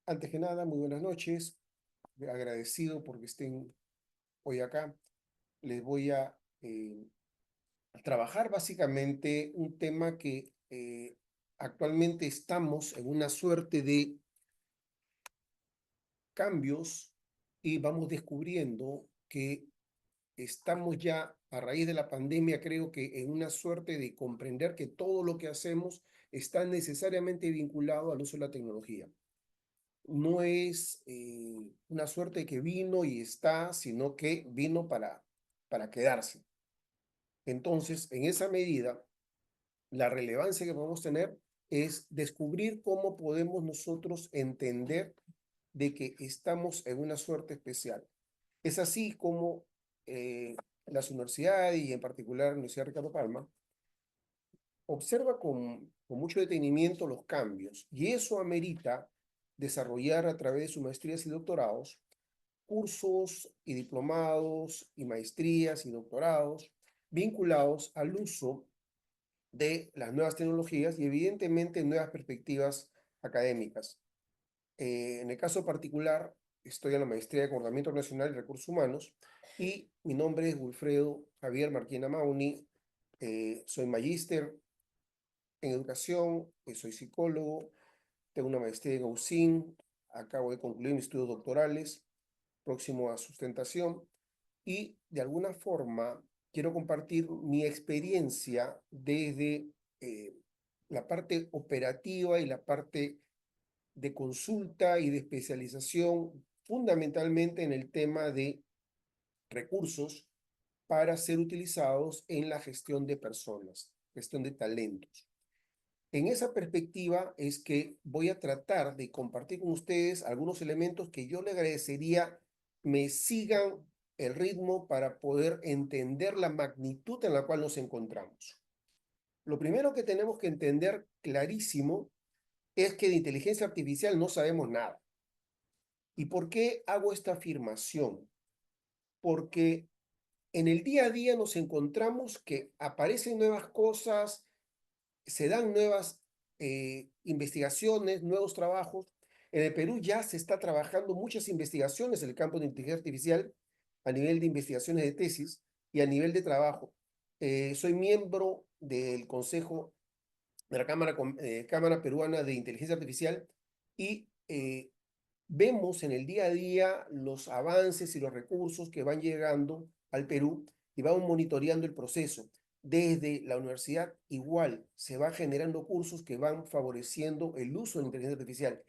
Antes que nada, muy buenas noches. Agradecido porque estén hoy acá. Les voy a trabajar básicamente un tema que actualmente estamos en una suerte de cambios y vamos descubriendo que estamos ya, a raíz de la pandemia, creo que en una suerte de comprender que todo lo que hacemos está necesariamente vinculado al uso de la tecnología. No es una suerte que vino y está, sino que vino para quedarse. Entonces, en esa medida, la relevancia que podemos tener es descubrir cómo podemos nosotros entender de que estamos en una suerte especial. Es así como las universidades, y en particular la Universidad Ricardo Palma, observa con mucho detenimiento los cambios, y eso amerita desarrollar a través de sus maestrías y doctorados cursos y diplomados y maestrías y doctorados vinculados al uso de las nuevas tecnologías y evidentemente nuevas perspectivas académicas. En el caso particular, estoy en la maestría de Coordinamiento Nacional y Recursos Humanos y mi nombre es Wilfredo Javier Marquina Mauni. Soy magíster en educación, soy psicólogo, tengo una maestría en UCIN, acabo de concluir mis estudios doctorales, próximo a sustentación, y de alguna forma quiero compartir mi experiencia desde la parte operativa y la parte de consulta y de especialización, fundamentalmente en el tema de recursos para ser utilizados en la gestión de personas, gestión de talentos. En esa perspectiva es que voy a tratar de compartir con ustedes algunos elementos que yo le agradecería me sigan el ritmo para poder entender la magnitud en la cual nos encontramos. Lo primero que tenemos que entender clarísimo es que de inteligencia artificial no sabemos nada. ¿Y por qué hago esta afirmación? Porque en el día a día nos encontramos que aparecen nuevas cosas, se dan nuevas investigaciones, nuevos trabajos. En el Perú ya se está trabajando muchas investigaciones en el campo de inteligencia artificial a nivel de investigaciones de tesis y a nivel de trabajo. Soy miembro del Consejo de la Cámara Peruana de Inteligencia Artificial y vemos en el día a día los avances y los recursos que van llegando al Perú y vamos monitoreando el proceso. Desde la universidad igual se van generando cursos que van favoreciendo el uso de la inteligencia artificial,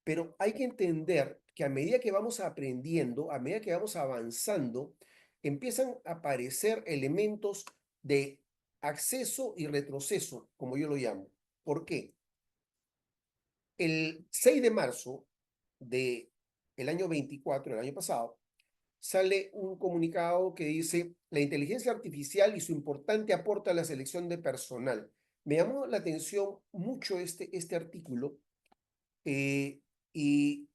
pero hay que entender que a medida que vamos aprendiendo, a medida que vamos avanzando, empiezan a aparecer elementos de acceso y retroceso, como yo lo llamo. ¿Por qué? El 6 de marzo del año 24, el año pasado, sale un comunicado que dice la inteligencia artificial y su importante aporte a la selección de personal. Me llamó la atención mucho este artículo y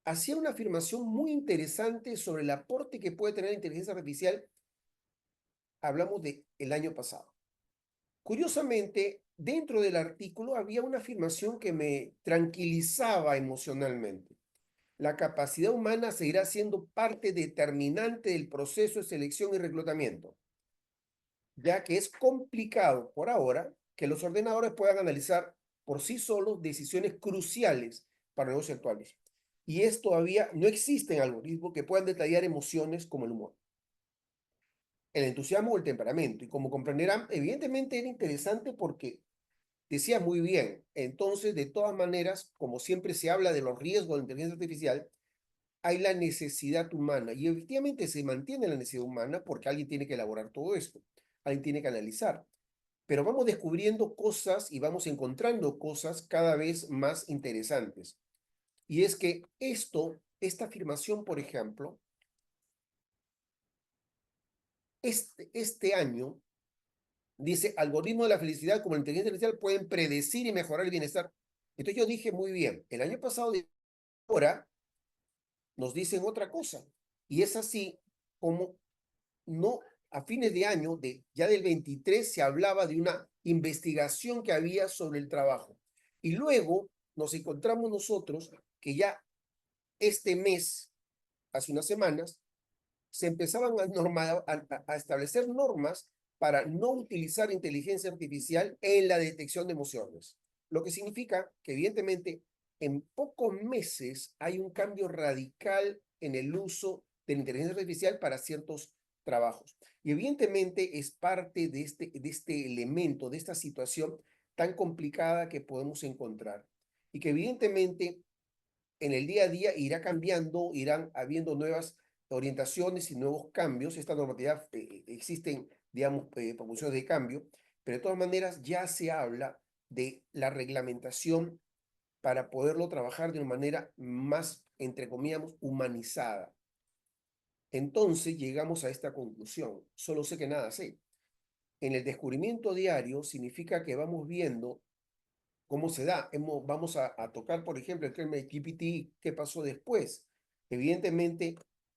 hacía una afirmación muy interesante sobre el aporte que puede tener la inteligencia artificial. Hablamos del año pasado. Curiosamente, dentro del artículo había una afirmación que me tranquilizaba emocionalmente. La capacidad humana seguirá siendo parte determinante del proceso de selección y reclutamiento, ya que es complicado por ahora que los ordenadores puedan analizar por sí solos decisiones cruciales para negocios actuales. Y es todavía no existen algoritmos que puedan detallar emociones como el humor, el entusiasmo o el temperamento. Y como comprenderán, evidentemente era interesante porque decía muy bien. Entonces, de todas maneras, como siempre se habla de los riesgos de la inteligencia artificial, hay la necesidad humana y efectivamente se mantiene la necesidad humana porque alguien tiene que elaborar todo esto, alguien tiene que analizar, pero vamos descubriendo cosas y vamos encontrando cosas cada vez más interesantes. Y es que esta afirmación, por ejemplo, este año dice, algoritmos de la felicidad como la inteligencia artificial pueden predecir y mejorar el bienestar. Entonces yo dije, muy bien, el año pasado de ahora nos dicen otra cosa. Y es así como no a fines de año, ya del 23, se hablaba de una investigación que había sobre el trabajo. Y luego nos encontramos nosotros que ya este mes, hace unas semanas, se empezaban a establecer normas para no utilizar inteligencia artificial en la detección de emociones. Lo que significa que evidentemente en pocos meses hay un cambio radical en el uso de la inteligencia artificial para ciertos trabajos. Y evidentemente es parte de este elemento, de esta situación tan complicada que podemos encontrar. Y que evidentemente en el día a día irá cambiando, irán habiendo nuevas orientaciones y nuevos cambios. Esta normatividad existen, digamos, proposiciones de cambio, pero de todas maneras ya se habla de la reglamentación para poderlo trabajar de una manera más, entre comillas, humanizada. Entonces llegamos a esta conclusión. Solo sé que nada sé. En el descubrimiento diario significa que vamos viendo cómo se da. Vamos a tocar, por ejemplo, el tema de GPT, qué pasó después. Evidentemente,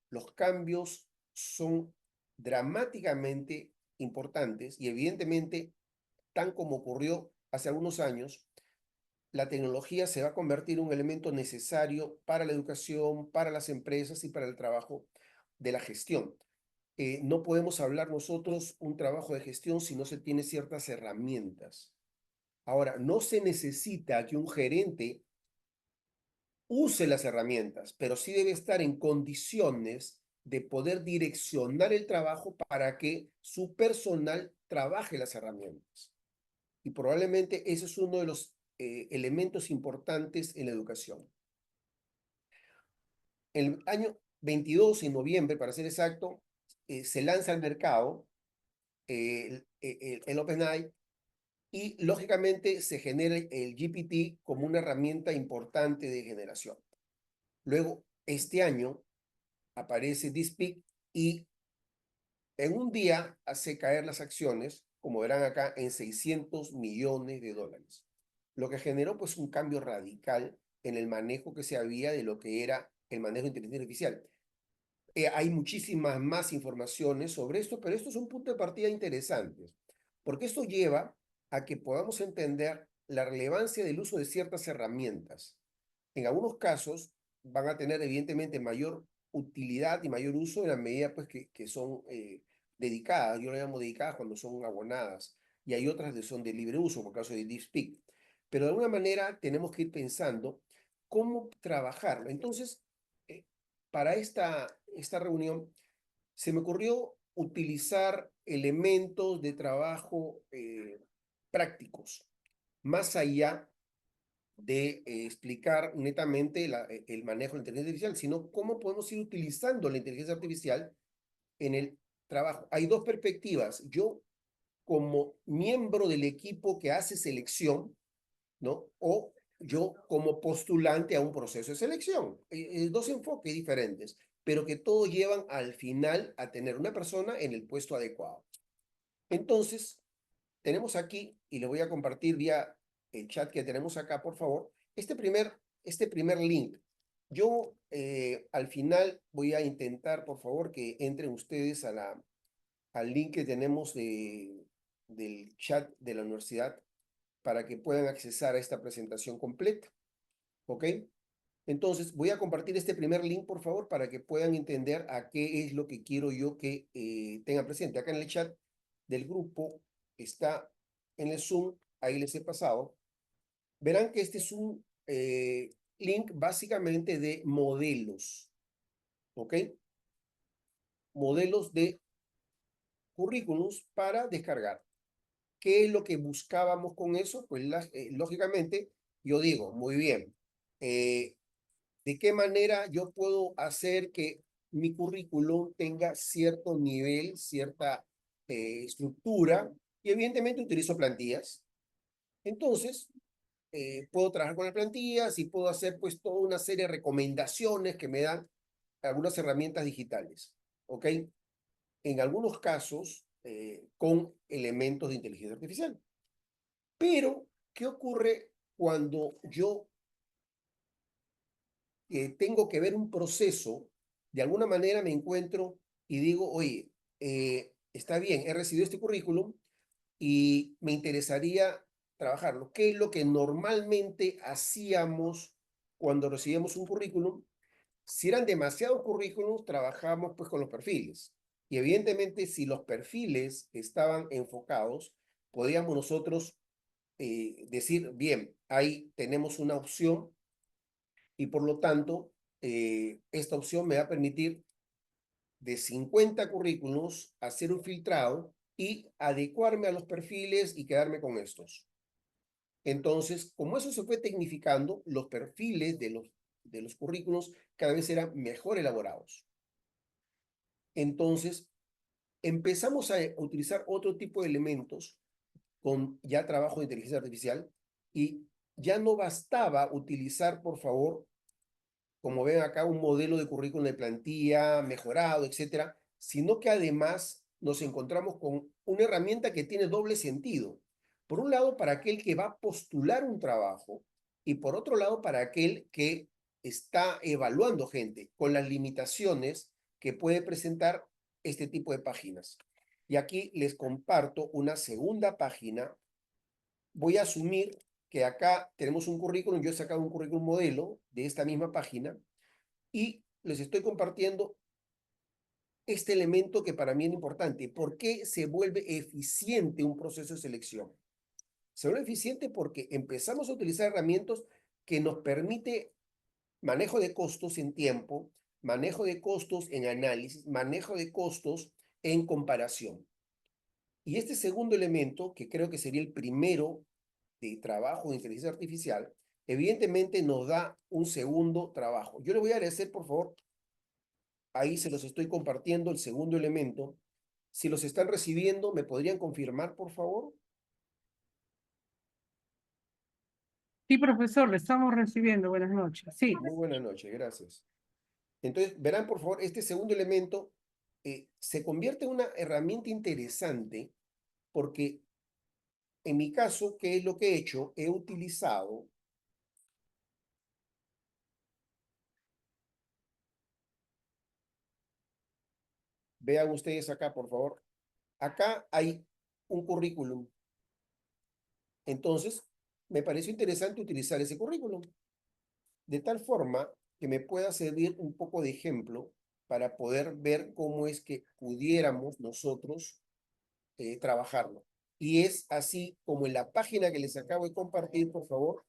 los cambios son dramáticamente importantes y evidentemente, tan como ocurrió hace algunos años, la tecnología se va a convertir en un elemento necesario para la educación, para las empresas y para el trabajo de la gestión. No podemos hablar nosotros un trabajo de gestión si no se tiene ciertas herramientas. Ahora, no se necesita que un gerente use las herramientas, pero sí debe estar en condiciones de poder direccionar el trabajo para que su personal trabaje las herramientas. Y probablemente ese es uno de los elementos importantes en la educación. El año 22, en noviembre, para ser exacto, se lanza al mercado el OpenAI. Y lógicamente se genera el GPT como una herramienta importante de generación. Luego, este año aparece DeepSeek y en un día hace caer las acciones, como verán acá, en 600 millones de dólares. Lo que generó pues un cambio radical en el manejo que se había de lo que era el manejo de inteligencia artificial. Hay muchísimas más informaciones sobre esto, pero esto es un punto de partida interesante, porque esto lleva a que podamos entender la relevancia del uso de ciertas herramientas. En algunos casos van a tener evidentemente mayor utilidad y mayor uso en la medida pues, que son dedicadas, yo lo llamo dedicadas cuando son abonadas, y hay otras que son de libre uso, como el caso de DeepSpeak. Pero de alguna manera tenemos que ir pensando cómo trabajarlo. Entonces, eh, para esta reunión se me ocurrió utilizar elementos de trabajo prácticos, más allá de explicar netamente el manejo de la inteligencia artificial, sino cómo podemos ir utilizando la inteligencia artificial en el trabajo. Hay dos perspectivas. Yo, como miembro del equipo que hace selección, ¿no? O yo como postulante a un proceso de selección. Dos enfoques diferentes, pero que todos llevan al final a tener una persona en el puesto adecuado. Entonces, tenemos aquí, y le voy a compartir vía el chat que tenemos acá, por favor, este primer link. Yo al final voy a intentar, por favor, que entren ustedes al link que tenemos del chat de la universidad para que puedan accesar a esta presentación completa. ¿Ok? Entonces, voy a compartir este primer link, por favor, para que puedan entender a qué es lo que quiero yo que tengan presente. Acá en el chat del grupo está en el Zoom, ahí les he pasado. Verán que este es un link básicamente de modelos, ¿ok? Modelos de currículums para descargar. ¿Qué es lo que buscábamos con eso? Pues lógicamente, yo digo, muy bien, ¿de qué manera yo puedo hacer que mi currículum tenga cierto nivel, cierta estructura? Y evidentemente utilizo plantillas. Entonces, puedo trabajar con las plantillas y puedo hacer pues toda una serie de recomendaciones que me dan algunas herramientas digitales. ¿Ok? En algunos casos, con elementos de inteligencia artificial. Pero, ¿qué ocurre cuando yo tengo que ver un proceso? De alguna manera me encuentro y digo, oye, está bien, he recibido este currículum y me interesaría trabajarlo. ¿Qué es lo que normalmente hacíamos cuando recibíamos un currículum? Si eran demasiados currículums, trabajamos pues con los perfiles. Y evidentemente, si los perfiles estaban enfocados, podíamos nosotros decir, bien, ahí tenemos una opción y por lo tanto, esta opción me va a permitir de 50 currículums hacer un filtrado y adecuarme a los perfiles y quedarme con estos. Entonces, como eso se fue tecnificando, los perfiles de los currículos cada vez eran mejor elaborados. Entonces, empezamos a utilizar otro tipo de elementos con ya trabajo de inteligencia artificial y ya no bastaba utilizar, por favor, como ven acá, un modelo de currículum de plantilla mejorado, etcétera, sino que además nos encontramos con una herramienta que tiene doble sentido. Por un lado, para aquel que va a postular un trabajo y por otro lado, para aquel que está evaluando gente con las limitaciones que puede presentar este tipo de páginas. Y aquí les comparto una segunda página. Voy a asumir que acá tenemos un currículum, yo he sacado un currículum modelo de esta misma página y les estoy compartiendo este elemento que para mí es importante. ¿Por qué se vuelve eficiente un proceso de selección? Se vuelve eficiente porque empezamos a utilizar herramientas que nos permite manejo de costos en tiempo, manejo de costos en análisis, manejo de costos en comparación. Y este segundo elemento, que creo que sería el primero de trabajo de inteligencia artificial, evidentemente nos da un segundo trabajo. Yo le voy a agradecer, por favor, ahí se los estoy compartiendo, el segundo elemento. Si los están recibiendo, ¿me podrían confirmar, por favor? Sí, profesor, le estamos recibiendo. Buenas noches. Sí. Muy buenas noches, gracias. Entonces, verán, por favor, este segundo elemento se convierte en una herramienta interesante porque en mi caso, ¿qué es lo que he hecho? He utilizado, vean ustedes acá, por favor, acá hay un currículum. Entonces, me pareció interesante utilizar ese currículum, de tal forma que me pueda servir un poco de ejemplo para poder ver cómo es que pudiéramos nosotros trabajarlo. Y es así como en la página que les acabo de compartir, por favor.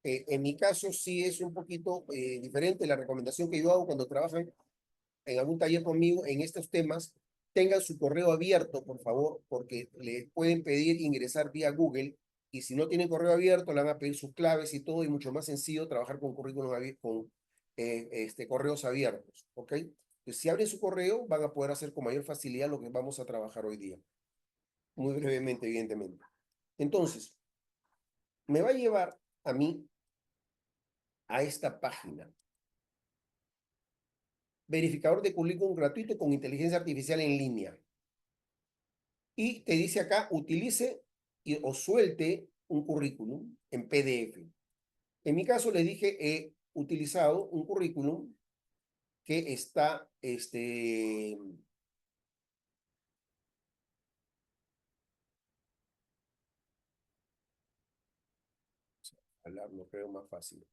En mi caso sí es un poquito diferente la recomendación que yo hago cuando trabajan en algún taller conmigo en estos temas. Tengan su correo abierto, por favor, porque le pueden pedir ingresar vía Google y si no tienen correo abierto, le van a pedir sus claves y todo, y mucho más sencillo trabajar con currículum con correos abiertos, ¿ok? Entonces, si abren su correo, van a poder hacer con mayor facilidad lo que vamos a trabajar hoy día. Muy brevemente, evidentemente. Entonces, me va a llevar a mí a esta página. Verificador de currículum gratuito con inteligencia artificial en línea. Y te dice acá, utilice o suelte un currículum en PDF. En mi caso, le dije, he utilizado un currículum que está, hablar, no creo más fácil.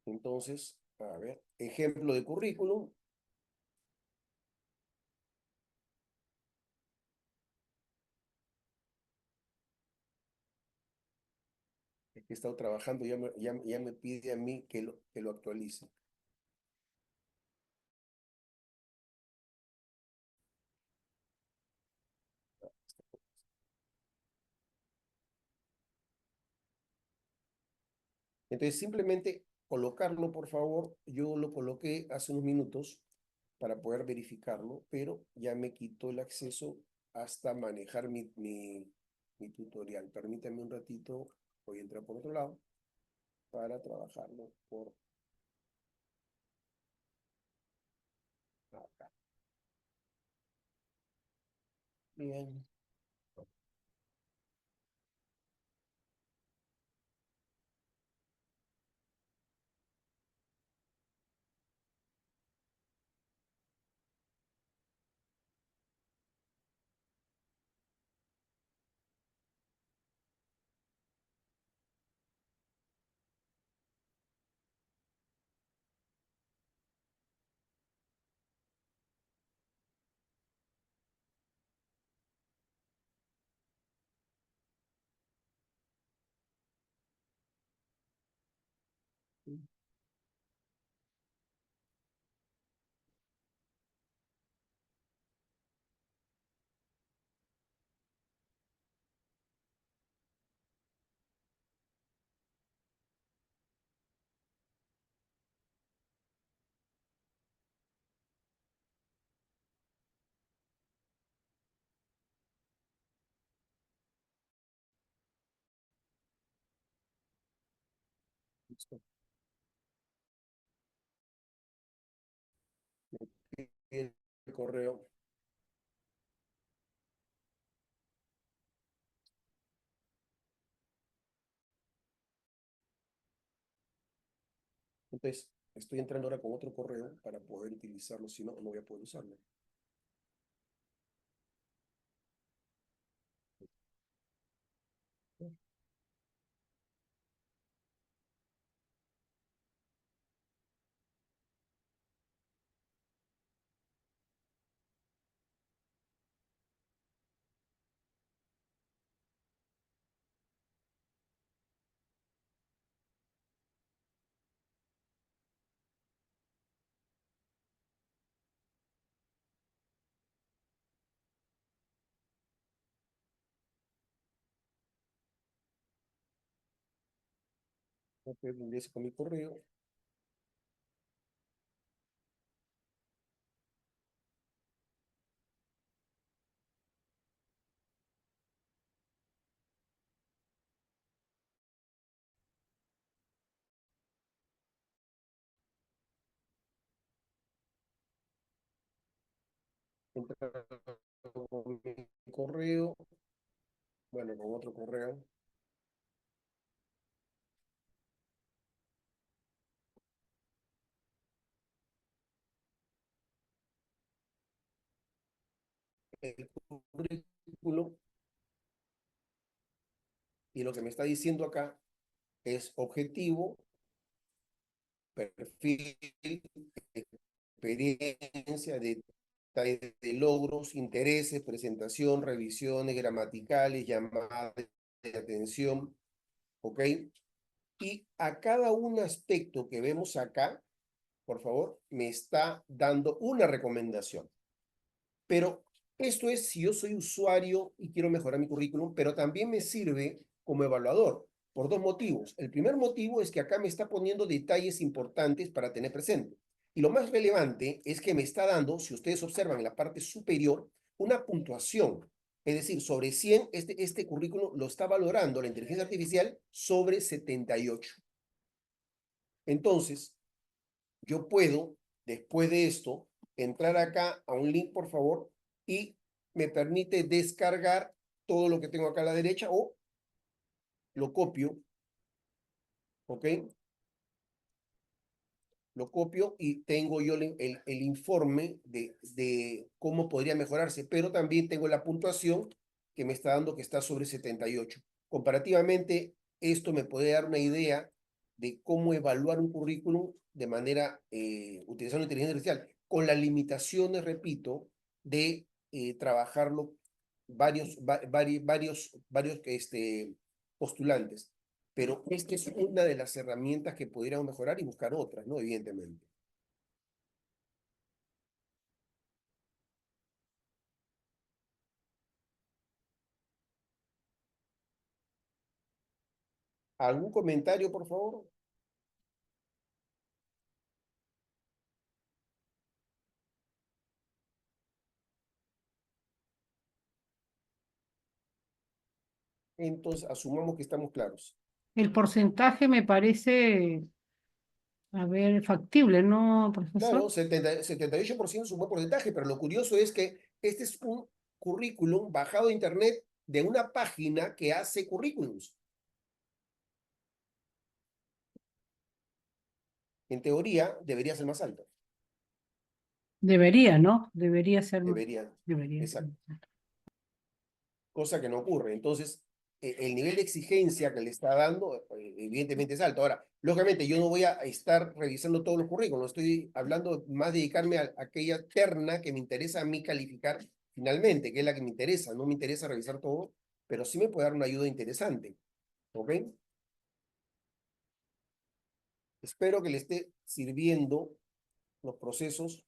Entonces, a ver, ejemplo de currículum. Es que he estado trabajando, ya me pide a mí que lo actualice. Entonces, simplemente colocarlo, por favor. Yo lo coloqué hace unos minutos para poder verificarlo, pero ya me quitó el acceso hasta manejar mi tutorial. Permítanme un ratito, voy a entrar por otro lado para trabajarlo por acá. Bien. Listo. El correo. Entonces, estoy entrando ahora con otro correo para poder utilizarlo, si no, no voy a poder usarlo. Ok, lo ingreso con mi correo. Entrar con mi correo. Bueno, con otro correo. El currículum. Y lo que me está diciendo acá es objetivo, perfil, experiencia, detalles de logros, intereses, presentación, revisiones gramaticales, llamadas de atención, ¿ok? Y a cada un aspecto que vemos acá, por favor, me está dando una recomendación. Pero esto es si yo soy usuario y quiero mejorar mi currículum, pero también me sirve como evaluador por dos motivos. El primer motivo es que acá me está poniendo detalles importantes para tener presente. Y lo más relevante es que me está dando, si ustedes observan en la parte superior, una puntuación. Es decir, sobre 100, este currículum lo está valorando la inteligencia artificial sobre 78. Entonces, yo puedo, después de esto, entrar acá a un link, por favor, y me permite descargar todo lo que tengo acá a la derecha o lo copio, ¿ok? Lo copio y tengo yo el informe de cómo podría mejorarse, pero también tengo la puntuación que me está dando que está sobre 78. Comparativamente, esto me puede dar una idea de cómo evaluar un currículum de manera, utilizando inteligencia artificial, con las limitaciones, repito, de trabajarlo varios postulantes. Pero esta es una de las herramientas que podríamos mejorar y buscar otras, ¿no? Evidentemente. ¿Algún comentario, por favor? Entonces, asumamos que estamos claros. El porcentaje me parece, a ver, factible, ¿no, Claro, profesor? 78% es un buen porcentaje, pero lo curioso es que este es un currículum bajado de internet de una página que hace currículums. En teoría, debería ser más alto. Debería, ¿no? Debería ser, Debería. debería ser. Exacto. Cosa que no ocurre. Entonces, el nivel de exigencia que le está dando, evidentemente es alto. Ahora, lógicamente, yo no voy a estar revisando todos los currículos, estoy hablando más de dedicarme a aquella terna que me interesa a mí calificar finalmente, que es la que me interesa. No me interesa revisar todo, pero sí me puede dar una ayuda interesante. ¿Ok? Espero que le esté sirviendo los procesos.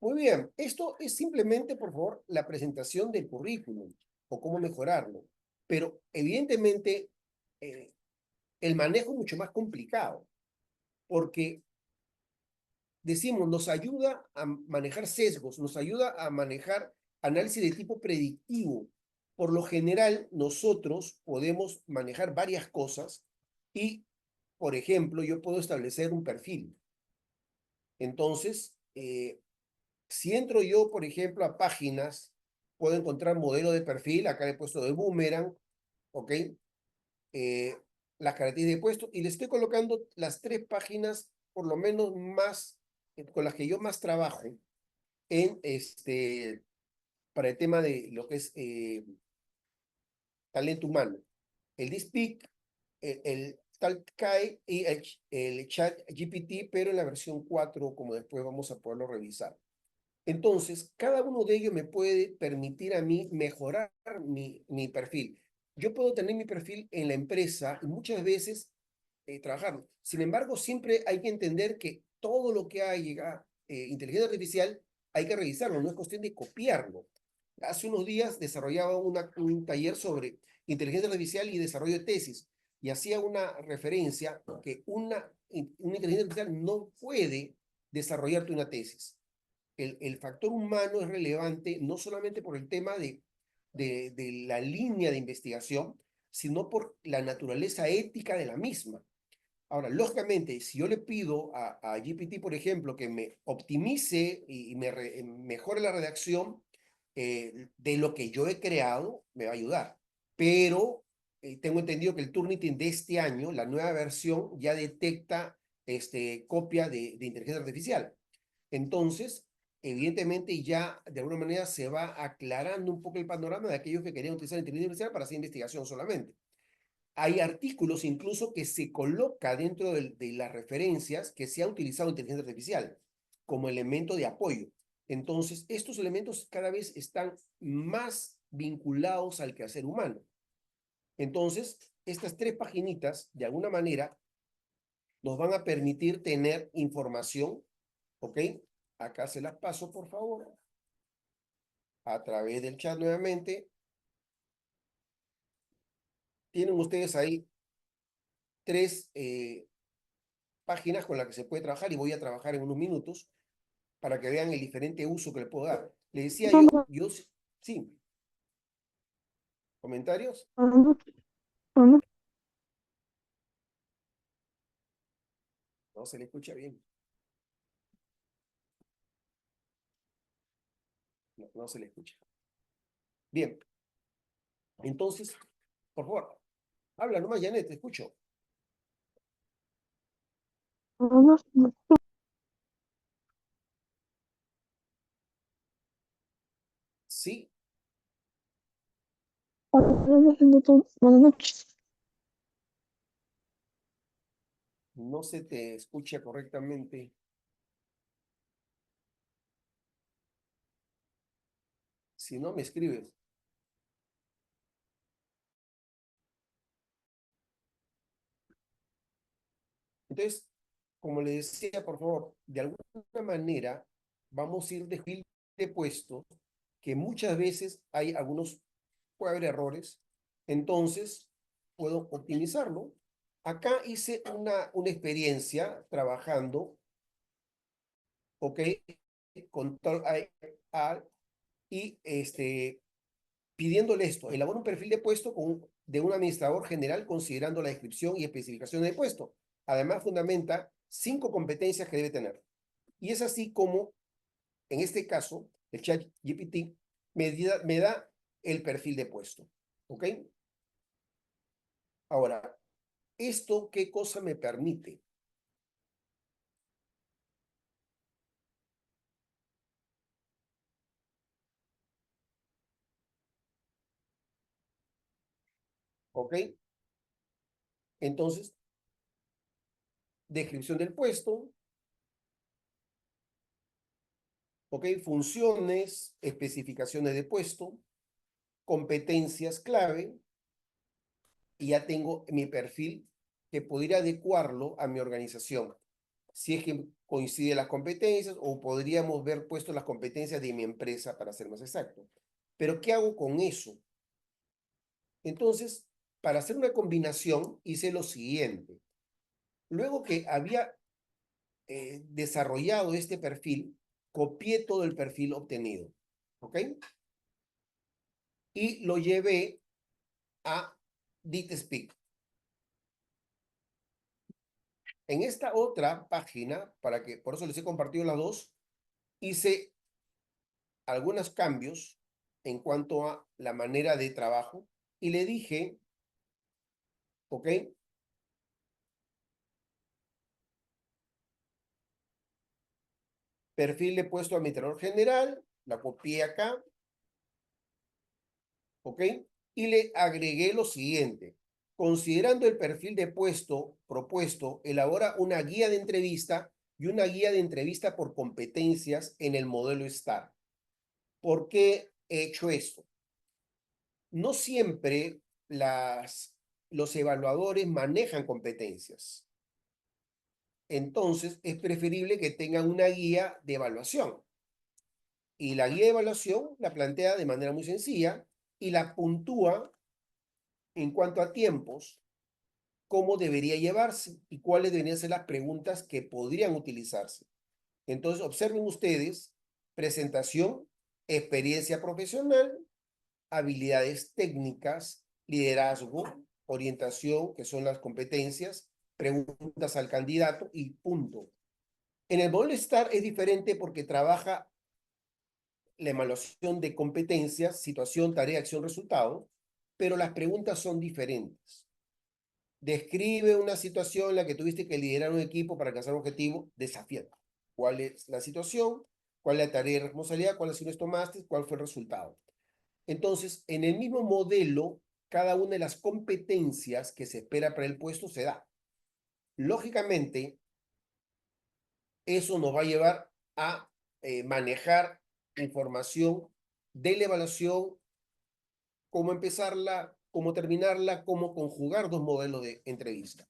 Muy bien, esto es simplemente, por favor, la presentación del currículum o cómo mejorarlo. Pero evidentemente, eh, el manejo es mucho más complicado, porque decimos, nos ayuda a manejar sesgos, nos ayuda a manejar análisis de tipo predictivo. Por lo general, nosotros podemos manejar varias cosas y por ejemplo, yo puedo establecer un perfil. Entonces, si entro yo, por ejemplo, a páginas, puedo encontrar modelo de perfil, acá le he puesto de Boomerang, ¿ok? Eh, las características de puesto, y le estoy colocando las 3 páginas, por lo menos más, con las que yo más trabajo en para el tema de lo que es talento humano. El DeepSpeak, el TalkAI y el Chat GPT, pero en la versión 4, como después vamos a poderlo revisar. Entonces, cada uno de ellos me puede permitir a mí mejorar mi perfil. Yo puedo tener mi perfil en la empresa y muchas veces trabajarlo. Sin embargo, siempre hay que entender que todo lo que hay inteligencia artificial hay que revisarlo, no es cuestión de copiarlo. Hace unos días desarrollaba un taller sobre inteligencia artificial y desarrollo de tesis y hacía una referencia que una inteligencia artificial no puede desarrollarte una tesis. El factor humano es relevante no solamente por el tema de la línea de investigación, sino por la naturaleza ética de la misma. Ahora, lógicamente, si yo le pido a GPT, por ejemplo, que me optimice y mejore la redacción de lo que yo he creado, me va a ayudar. Pero tengo entendido que el Turnitin de este año, la nueva versión, ya detecta copia de inteligencia artificial. Entonces, evidentemente ya de alguna manera se va aclarando un poco el panorama de aquellos que querían utilizar inteligencia artificial para hacer investigación solamente. Hay artículos incluso que se coloca dentro de las referencias que se ha utilizado inteligencia artificial como elemento de apoyo. Entonces, estos elementos cada vez están más vinculados al quehacer humano. Entonces, estas 3 paginitas, de alguna manera, nos van a permitir tener información, ¿ok? Acá se las paso, por favor, a través del chat nuevamente. Tienen ustedes ahí 3 páginas con las que se puede trabajar y voy a trabajar en unos minutos para que vean el diferente uso que le puedo dar. Le decía yo sí, comentarios, no se le escucha bien, no se le escucha. Bien, entonces, por favor, habla nomás, Janet, te escucho. Sí, Buenas noches. no se te escucha correctamente. Si no, me escribes. Entonces, como le decía, por favor, de alguna manera vamos a ir de puestos que muchas veces hay algunos, puede haber errores, entonces puedo optimizarlo. Acá hice una experiencia trabajando, ¿ok? Control A y pidiéndole esto, elabora un perfil de puesto de un administrador general considerando la descripción y especificaciones de puesto. Además, fundamenta 5 competencias que debe tener. Y es así como, en este caso, el chat GPT me da el perfil de puesto. ¿Ok? Ahora, ¿esto qué cosa me permite? ¿Ok? Entonces, descripción del puesto, ¿ok? Funciones, especificaciones de puesto, competencias clave, y ya tengo mi perfil que podría adecuarlo a mi organización. Si es que coincide las competencias o podríamos ver puesto las competencias de mi empresa para ser más exacto. Pero ¿qué hago con eso? Entonces, para hacer una combinación hice lo siguiente. Luego que había desarrollado este perfil, copié todo el perfil obtenido. ¿Ok? Y lo llevé a DeepSpeak. En esta otra página, por eso les he compartido las dos, hice algunos cambios en cuanto a la manera de trabajo y le dije, ¿ok? Perfil de puesto administrador general, la copié acá, ¿ok? Y le agregué lo siguiente. Considerando el perfil de puesto propuesto, elabora una guía de entrevista y una guía de entrevista por competencias en el modelo STAR. ¿Por qué he hecho esto? No siempre los evaluadores manejan competencias. Entonces, es preferible que tengan una guía de evaluación. Y la guía de evaluación la plantea de manera muy sencilla y la puntúa en cuanto a tiempos, cómo debería llevarse y cuáles deberían ser las preguntas que podrían utilizarse. Entonces, observen ustedes, presentación, experiencia profesional, habilidades técnicas, liderazgo, orientación, que son las competencias, preguntas al candidato y punto. En el modelo STAR es diferente porque trabaja la evaluación de competencias, situación, tarea, acción, resultado, pero las preguntas son diferentes. Describe una situación en la que tuviste que liderar un equipo para alcanzar un objetivo desafiante. ¿Cuál es la situación? ¿Cuál es la tarea y responsabilidad? ¿Cuáles acciones tomaste? ¿Cuál fue el resultado? Entonces, en el mismo modelo, cada una de las competencias que se espera para el puesto se da. Lógicamente, eso nos va a llevar a manejar información de la evaluación, cómo empezarla, cómo terminarla, cómo conjugar dos modelos de entrevista.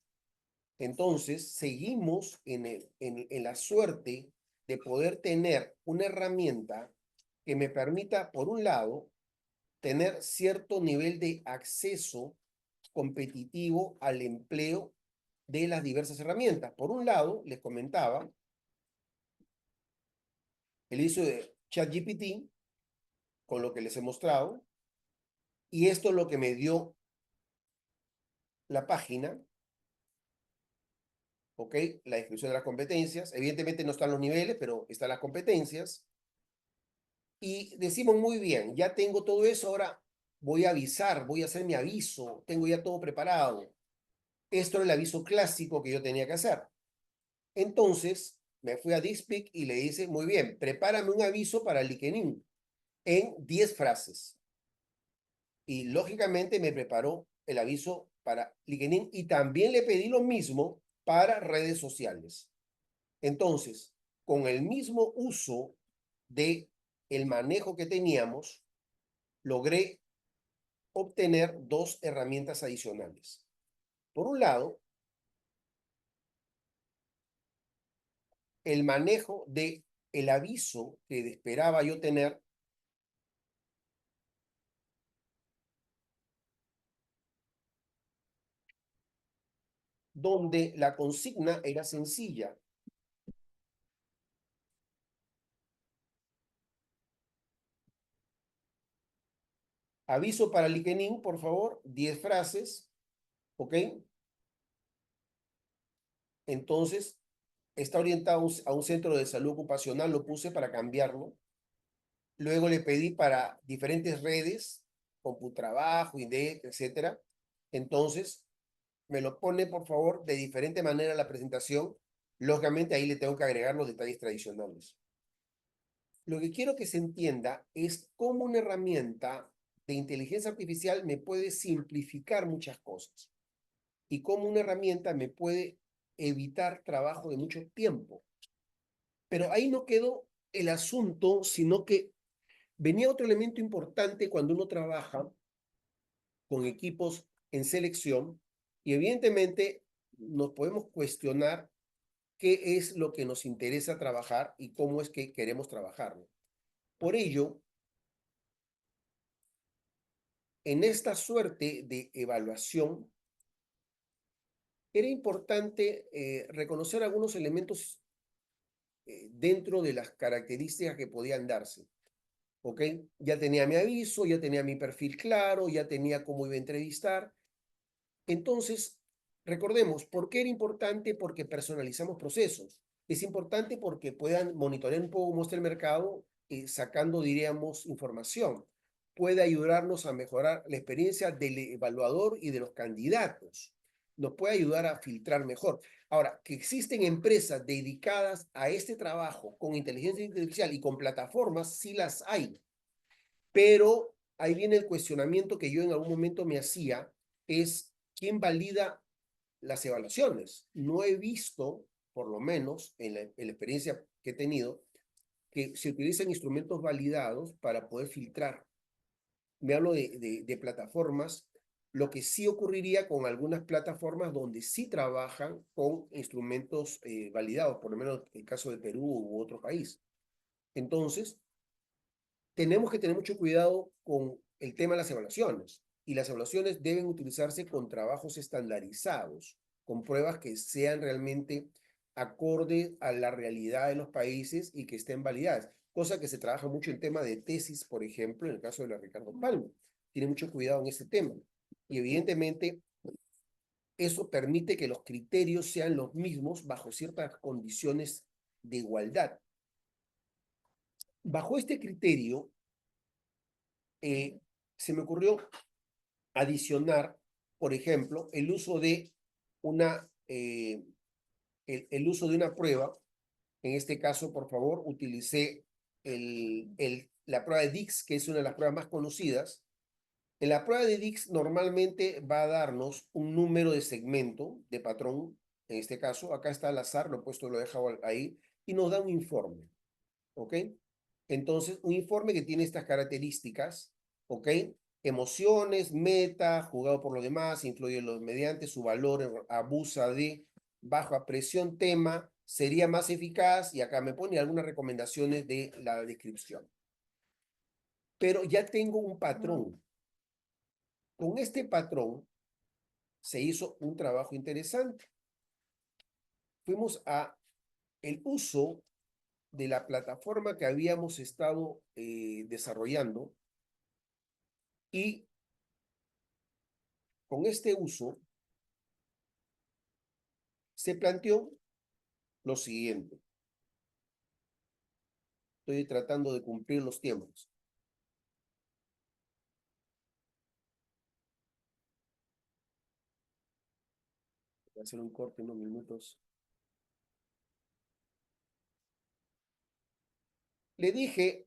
Entonces, seguimos en la suerte de poder tener una herramienta que me permita, por un lado, tener cierto nivel de acceso competitivo al empleo de las diversas herramientas. Por un lado, les comentaba, el uso de ChatGPT, con lo que les he mostrado, y esto es lo que me dio la página, ¿ok? La descripción de las competencias. Evidentemente no están los niveles, pero están las competencias. Y decimos muy bien, ya tengo todo eso, ahora voy a avisar, voy a hacer mi aviso, tengo ya todo preparado. Esto era el aviso clásico que yo tenía que hacer. Entonces, me fui a DeepSpeak y le dice, muy bien, prepárame un aviso para LinkedIn en 10 frases. Y lógicamente me preparó el aviso para LinkedIn y también le pedí lo mismo para redes sociales. Entonces, con el mismo uso de el manejo que teníamos, logré obtener dos herramientas adicionales. Por un lado, el manejo de el aviso que esperaba yo tener donde la consigna era sencilla. Aviso para LinkedIn, por favor, 10 frases, ¿ok? Entonces, está orientado a un centro de salud ocupacional, lo puse para cambiarlo. Luego le pedí para diferentes redes, CompuTrabajo, INDEC, etcétera. Entonces, me lo pone, por favor, de diferente manera la presentación. Lógicamente, ahí le tengo que agregar los detalles tradicionales. Lo que quiero que se entienda es cómo una herramienta de inteligencia artificial me puede simplificar muchas cosas y cómo una herramienta me puede evitar trabajo de mucho tiempo. Pero ahí no quedó el asunto, sino que venía otro elemento importante cuando uno trabaja con equipos en selección y evidentemente nos podemos cuestionar qué es lo que nos interesa trabajar y cómo es que queremos trabajarlo. Por ello, en esta suerte de evaluación, era importante reconocer algunos elementos dentro de las características que podían darse. ¿Ok? Ya tenía mi aviso, ya tenía mi perfil claro, ya tenía cómo iba a entrevistar. Entonces, Recordemos, ¿por qué era importante? Porque personalizamos procesos. Es importante porque puedan monitorear un poco cómo está el mercado, sacando, diríamos, información. Puede ayudarnos a mejorar la experiencia del evaluador y de los candidatos. Nos puede ayudar a filtrar mejor. Ahora, que existen empresas dedicadas a este trabajo con inteligencia artificial y con plataformas, sí las hay. Pero ahí viene el cuestionamiento que yo en algún momento me hacía, es ¿quién valida las evaluaciones? No he visto, por lo menos en la experiencia que he tenido, que se utilizan instrumentos validados para poder filtrar. Me hablo de plataformas, lo que sí ocurriría con algunas plataformas donde sí trabajan con instrumentos validados, por lo menos el caso de Perú u otro país. Entonces, tenemos que tener mucho cuidado con el tema de las evaluaciones. Y las evaluaciones deben utilizarse con trabajos estandarizados, con pruebas que sean realmente acorde a la realidad de los países y que estén validadas. Cosa que se trabaja mucho en tema de tesis, por ejemplo, en el caso de la Ricardo Palma. Tiene mucho cuidado en ese tema. Y evidentemente, eso permite que los criterios sean los mismos bajo ciertas condiciones de igualdad. Bajo este criterio, se me ocurrió adicionar, por ejemplo, el uso de el uso de una prueba. En este caso, por favor, utilicé la prueba de Dix, que es una de las pruebas más conocidas. En la prueba de Dix normalmente va a darnos un número de segmento, de patrón, en este caso, acá está al azar, lo he puesto, lo he dejado ahí, y nos da un informe, ¿ok? Entonces, un informe que tiene estas características, ¿ok? Emociones, meta, jugado por los demás, influye en los mediante, su valor, abusa de baja presión, tema, sería más eficaz, y acá me pone algunas recomendaciones de la descripción. Pero ya tengo un patrón. Con este patrón se hizo un trabajo interesante. Fuimos a el uso de la plataforma que habíamos estado desarrollando y con este uso se planteó lo siguiente. Estoy tratando de cumplir los tiempos. Voy a hacer un corte en unos minutos. Le dije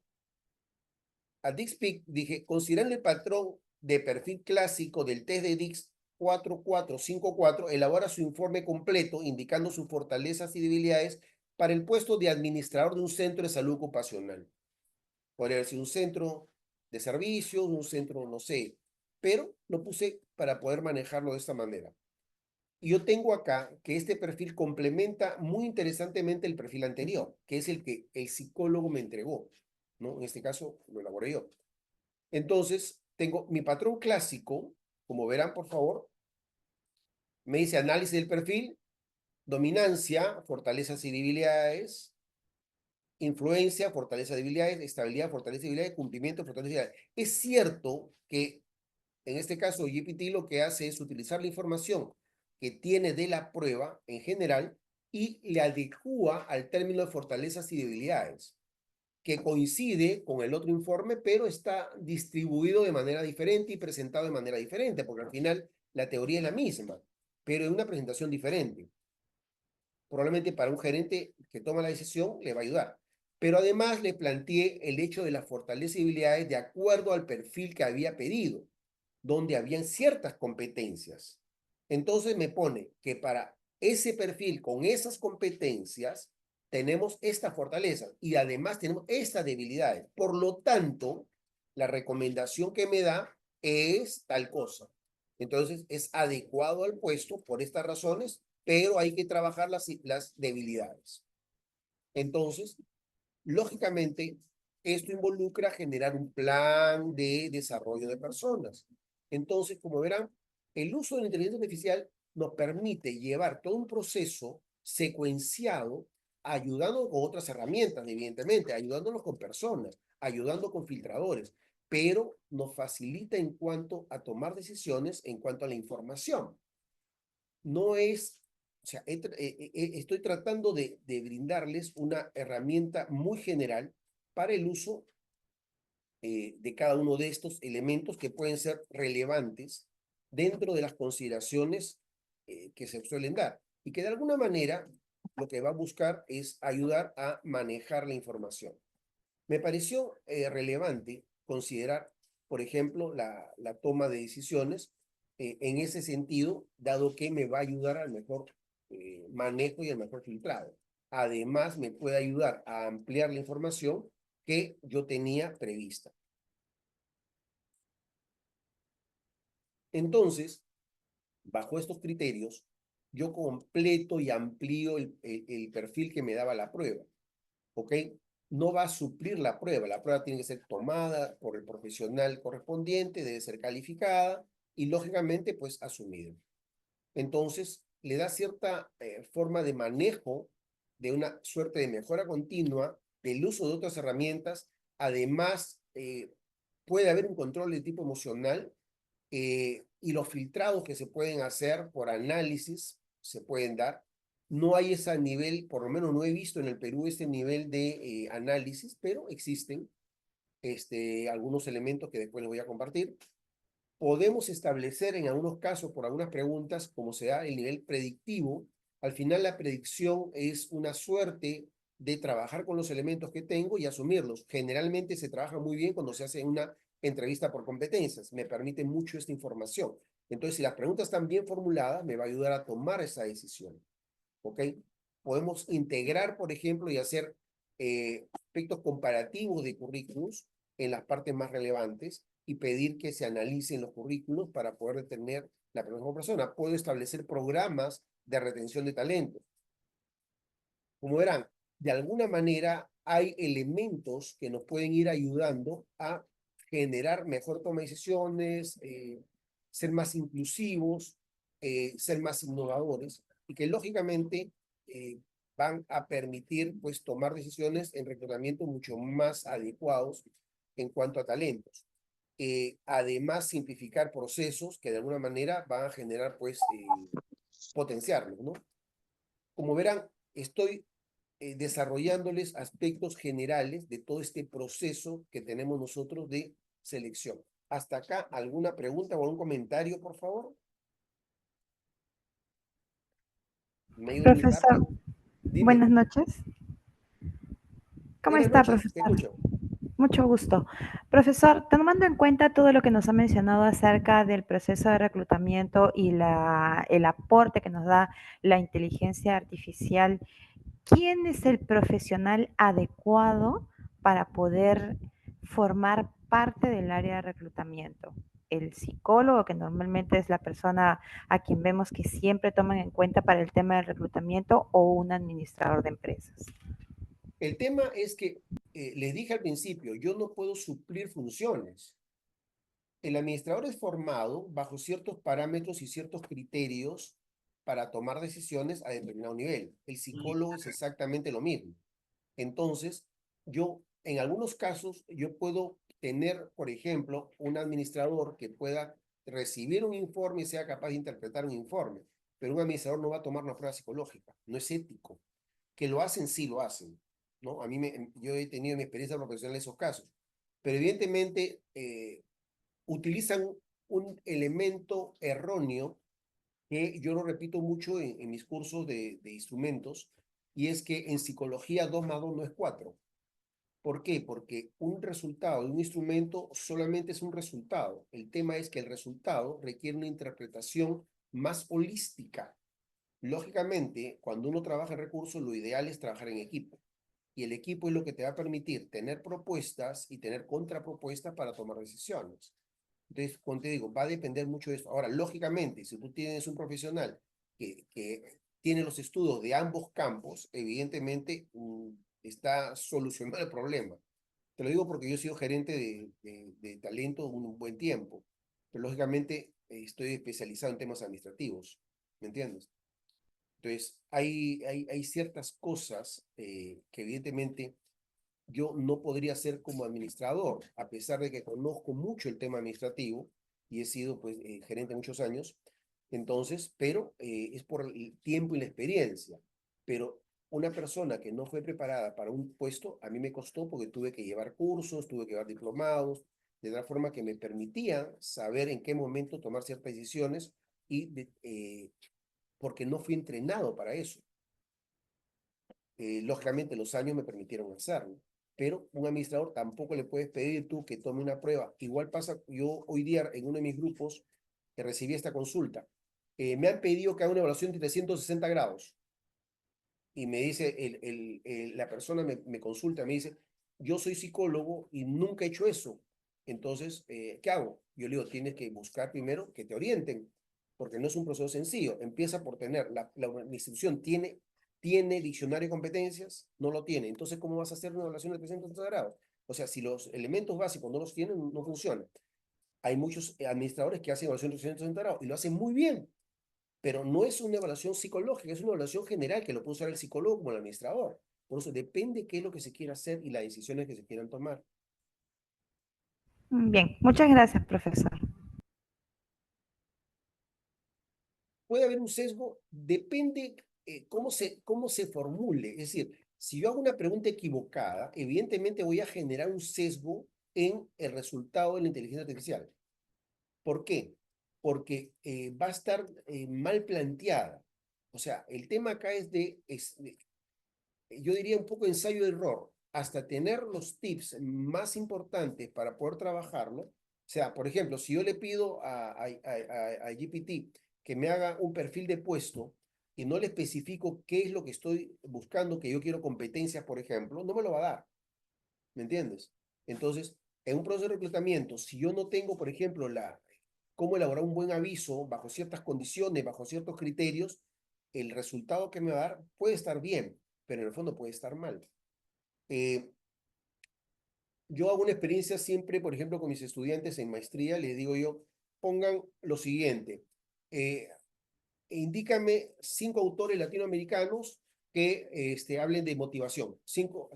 a DixPeak, dije, considerando el patrón de perfil clásico del test de Dix 4454, elabora su informe completo indicando sus fortalezas y debilidades para el puesto de administrador de un centro de salud ocupacional. Podría ser un centro de servicios, un centro, no sé, pero lo puse para poder manejarlo de esta manera. Y yo tengo acá que este perfil complementa muy interesantemente el perfil anterior, que es el que el psicólogo me entregó, ¿no? En este caso lo elaboré yo. Entonces, tengo mi patrón clásico, como verán, por favor, me dice análisis del perfil, dominancia, fortalezas y debilidades, influencia, fortaleza, debilidades, estabilidad, fortaleza, debilidades, cumplimiento, fortaleza, debilidades. Es cierto que en este caso GPT lo que hace es utilizar la información que tiene de la prueba en general y le adecúa al término de fortalezas y debilidades, que coincide con el otro informe, pero está distribuido de manera diferente y presentado de manera diferente, porque al final la teoría es la misma, pero en una presentación diferente. Probablemente para un gerente que toma la decisión le va a ayudar. Pero además le planteé el hecho de las fortalezas y debilidades de acuerdo al perfil que había pedido, donde habían ciertas competencias. Entonces me pone que para ese perfil con esas competencias tenemos esta fortaleza y además tenemos estas debilidades. Por lo tanto, la recomendación que me da es tal cosa. Entonces es adecuado al puesto por estas razones, pero hay que trabajar las debilidades. Entonces, lógicamente, esto involucra generar un plan de desarrollo de personas. Entonces, como verán, el uso de la inteligencia artificial nos permite llevar todo un proceso secuenciado, ayudando con otras herramientas, evidentemente, ayudándonos con personas, ayudando con filtradores, pero nos facilita en cuanto a tomar decisiones en cuanto a la información. no es, o sea, estoy tratando de brindarles una herramienta muy general para el uso de cada uno de estos elementos que pueden ser relevantes dentro de las consideraciones que se suelen dar y que de alguna manera lo que va a buscar es ayudar a manejar la información. Me pareció relevante considerar, por ejemplo, la toma de decisiones en ese sentido, dado que me va a ayudar al mejor manejo y al mejor filtrado. Además, me puede ayudar a ampliar la información que yo tenía prevista. Entonces, bajo estos criterios, yo completo y amplío el perfil que me daba la prueba, ¿ok? No va a suplir la prueba tiene que ser tomada por el profesional correspondiente, debe ser calificada y lógicamente pues asumida. Entonces, le da cierta forma de manejo de una suerte de mejora continua del uso de otras herramientas. Además, puede haber un control de tipo emocional y los filtrados que se pueden hacer por análisis se pueden dar. No hay ese nivel, por lo menos no he visto en el Perú ese nivel de análisis, pero existen algunos elementos que después les voy a compartir. Podemos establecer en algunos casos, por algunas preguntas, como se da el nivel predictivo. Al final la predicción es una suerte de trabajar con los elementos que tengo y asumirlos. Generalmente se trabaja muy bien cuando se hace una entrevista por competencias. Me permite mucho esta información. Entonces, si las preguntas están bien formuladas, me va a ayudar a tomar esa decisión. ¿Ok? Podemos integrar, por ejemplo, y hacer aspectos comparativos de currículums en las partes más relevantes y pedir que se analicen los currículos para poder detener la mejor persona. Puedo establecer programas de retención de talento. Como verán, de alguna manera hay elementos que nos pueden ir ayudando a generar mejor toma de decisiones, ser más inclusivos, ser más innovadores y que lógicamente van a permitir pues tomar decisiones en reclutamiento mucho más adecuados en cuanto a talentos. Además, simplificar procesos que de alguna manera van a generar pues potenciarlos, ¿no? Como verán, estoy desarrollándoles aspectos generales de todo este proceso que tenemos nosotros de selección. Hasta acá, ¿alguna pregunta o algún comentario, por favor? ¿Me ayuda muy Profesor, rápido? Dime. buenas noches. ¿Cómo Buenas está, noches, te profesor? escucho. Mucho gusto. Profesor, tomando en cuenta todo lo que nos ha mencionado acerca del proceso de reclutamiento y el aporte que nos da la inteligencia artificial, ¿quién es el profesional adecuado para poder formar parte del área de reclutamiento? ¿El psicólogo, que normalmente es la persona a quien vemos que siempre toman en cuenta para el tema del reclutamiento, o un administrador de empresas? El tema es que, les dije al principio, yo no puedo suplir funciones. El administrador es formado bajo ciertos parámetros y ciertos criterios para tomar decisiones a determinado nivel. El psicólogo es exactamente lo mismo. Entonces, yo, en algunos casos, yo puedo tener, por ejemplo, un administrador que pueda recibir un informe y sea capaz de interpretar un informe, pero un administrador no va a tomar una prueba psicológica, no es ético. Que lo hacen, sí lo hacen, ¿no? Yo he tenido mi experiencia profesional en esos casos, pero evidentemente utilizan un elemento erróneo que yo lo repito mucho en mis cursos de instrumentos, y es que en psicología 2 más 2 no es 4. ¿Por qué? Porque un resultado de un instrumento solamente es un resultado. El tema es que el resultado requiere una interpretación más holística. Lógicamente, cuando uno trabaja en recursos, lo ideal es trabajar en equipo. Y el equipo es lo que te va a permitir tener propuestas y tener contrapropuestas para tomar decisiones. Entonces, como te digo, va a depender mucho de eso. Ahora, lógicamente, si tú tienes un profesional que tiene los estudios de ambos campos, evidentemente está solucionando el problema. Te lo digo porque yo he sido gerente de talento un buen tiempo, pero lógicamente estoy especializado en temas administrativos, ¿me entiendes? Entonces, hay ciertas cosas que evidentemente yo no podría ser como administrador, a pesar de que conozco mucho el tema administrativo y he sido pues, gerente muchos años, Entonces, pero es por el tiempo y la experiencia. Pero una persona que no fue preparada para un puesto, a mí me costó porque tuve que llevar cursos, tuve que llevar diplomados, de tal forma que me permitía saber en qué momento tomar ciertas decisiones porque no fui entrenado para eso. Lógicamente los años me permitieron hacerlo, pero un administrador tampoco le puedes pedir tú que tome una prueba. Igual pasa, yo hoy día en uno de mis grupos que recibí esta consulta, me han pedido que haga una evaluación de 360 grados y me dice, la persona me consulta, me dice, yo soy psicólogo y nunca he hecho eso. Entonces, ¿qué hago? Yo le digo, tienes que buscar primero que te orienten, porque no es un proceso sencillo. Empieza por tener, la institución tiene diccionario de competencias, no lo tiene. Entonces, ¿cómo vas a hacer una evaluación de 360 grados? O sea, si los elementos básicos no los tienen, no funciona. Hay muchos administradores que hacen evaluación de 360 grados y lo hacen muy bien, pero no es una evaluación psicológica, es una evaluación general que lo puede usar el psicólogo como el administrador. Por eso depende qué es lo que se quiera hacer y las decisiones que se quieran tomar. Bien, muchas gracias, profesor. Puede haber un sesgo, depende cómo se formule. Es decir, si yo hago una pregunta equivocada, evidentemente voy a generar un sesgo en el resultado de la inteligencia artificial. ¿Por qué? Porque va a estar mal planteada. O sea, el tema acá yo diría un poco ensayo-error, hasta tener los tips más importantes para poder trabajarlo. O sea, por ejemplo, si yo le pido a GPT que me haga un perfil de puesto y no le especifico qué es lo que estoy buscando, que yo quiero competencias, por ejemplo, no me lo va a dar. ¿Me entiendes? Entonces, en un proceso de reclutamiento, si yo no tengo, por ejemplo, cómo elaborar un buen aviso bajo ciertas condiciones, bajo ciertos criterios, el resultado que me va a dar puede estar bien, pero en el fondo puede estar mal. Eh, yo hago una experiencia siempre, por ejemplo, con mis estudiantes en maestría, les digo yo, pongan lo siguiente, eh, indícame 5 autores latinoamericanos que hablen de motivación, cinco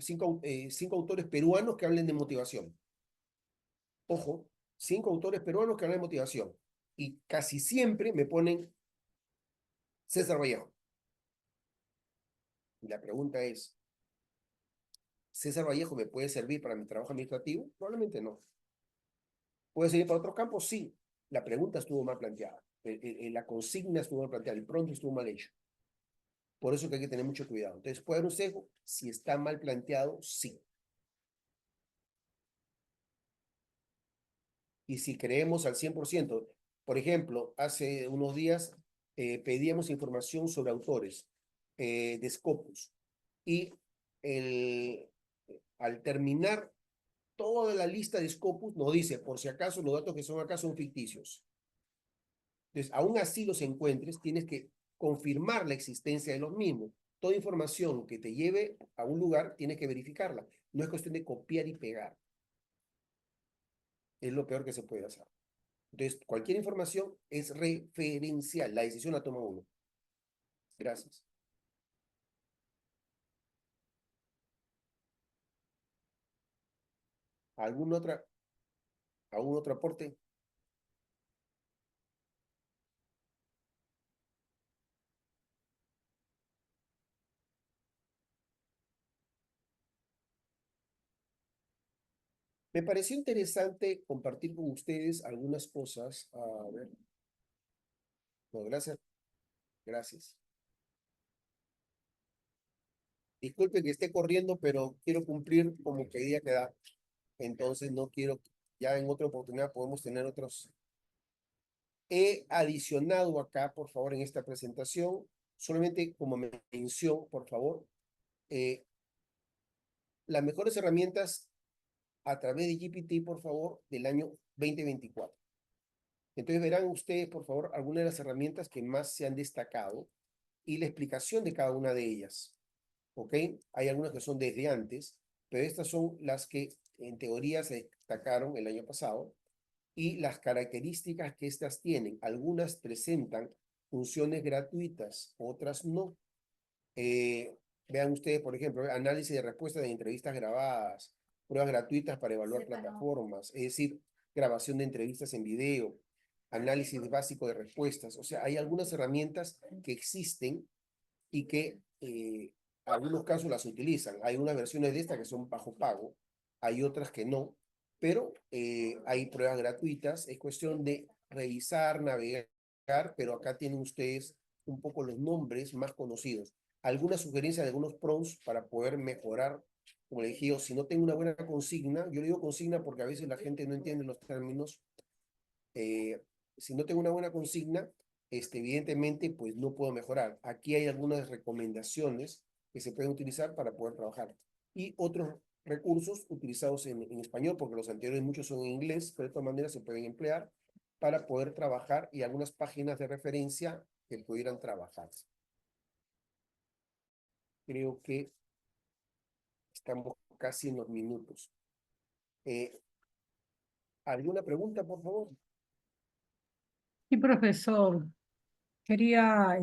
autores peruanos que hablen de motivación. Ojo, 5 autores peruanos que hablan de motivación. Y casi siempre me ponen César Vallejo. Y la pregunta es, ¿César Vallejo me puede servir para mi trabajo administrativo? Probablemente no. ¿Puede servir para otros campos? Sí. La pregunta estuvo mal planteada. La consigna estuvo mal planteada. El pronto estuvo mal hecho. Por eso que hay que tener mucho cuidado. Entonces, ¿puede haber un sesgo? Si está mal planteado, sí. Y si creemos al 100%, por ejemplo, hace unos días pedíamos información sobre autores de Scopus y al terminar toda la lista de Scopus nos dice, por si acaso, los datos que son acá son ficticios. Entonces, aún así los encuentres, tienes que confirmar la existencia de los mismos. Toda información que te lleve a un lugar, tienes que verificarla. No es cuestión de copiar y pegar. Es lo peor que se puede hacer. Entonces, cualquier información es referencial. La decisión la toma uno. Gracias. ¿Algún otro aporte? Me pareció interesante compartir con ustedes algunas cosas. A ver. No, gracias. Gracias. Disculpe que esté corriendo, pero quiero cumplir como que día que da. Entonces no quiero, ya en otra oportunidad podemos tener otros. He adicionado acá, por favor, en esta presentación, solamente como mención, por favor, eh, las mejores herramientas a través de GPT, por favor, del año 2024. Entonces verán ustedes, por favor, algunas de las herramientas que más se han destacado y la explicación de cada una de ellas. ¿Ok? Hay algunas que son desde antes, pero estas son las que en teoría se destacaron el año pasado y las características que estas tienen. Algunas presentan funciones gratuitas, otras no. Vean ustedes, por ejemplo, análisis de respuestas de entrevistas grabadas, pruebas gratuitas para evaluar plataformas, es decir, grabación de entrevistas en video, análisis básico de respuestas. O sea, hay algunas herramientas que existen y que en algunos casos las utilizan. Hay unas versiones de esta que son bajo pago, hay otras que no, pero hay pruebas gratuitas. Es cuestión de revisar, navegar, pero acá tienen ustedes un poco los nombres más conocidos. Alguna sugerencia de algunos prompts para poder mejorar. Como le dije, si no tengo una buena consigna, yo le digo consigna porque a veces la gente no entiende los términos. eh, si no tengo una buena consigna, evidentemente, pues no puedo mejorar. Aquí hay algunas recomendaciones que se pueden utilizar para poder trabajar. Y otros recursos utilizados en español, porque los anteriores muchos son en inglés, pero de todas maneras se pueden emplear para poder trabajar y algunas páginas de referencia que pudieran trabajar. Creo que estamos casi en los minutos. ¿Alguna pregunta, por favor? Sí, profesor, quería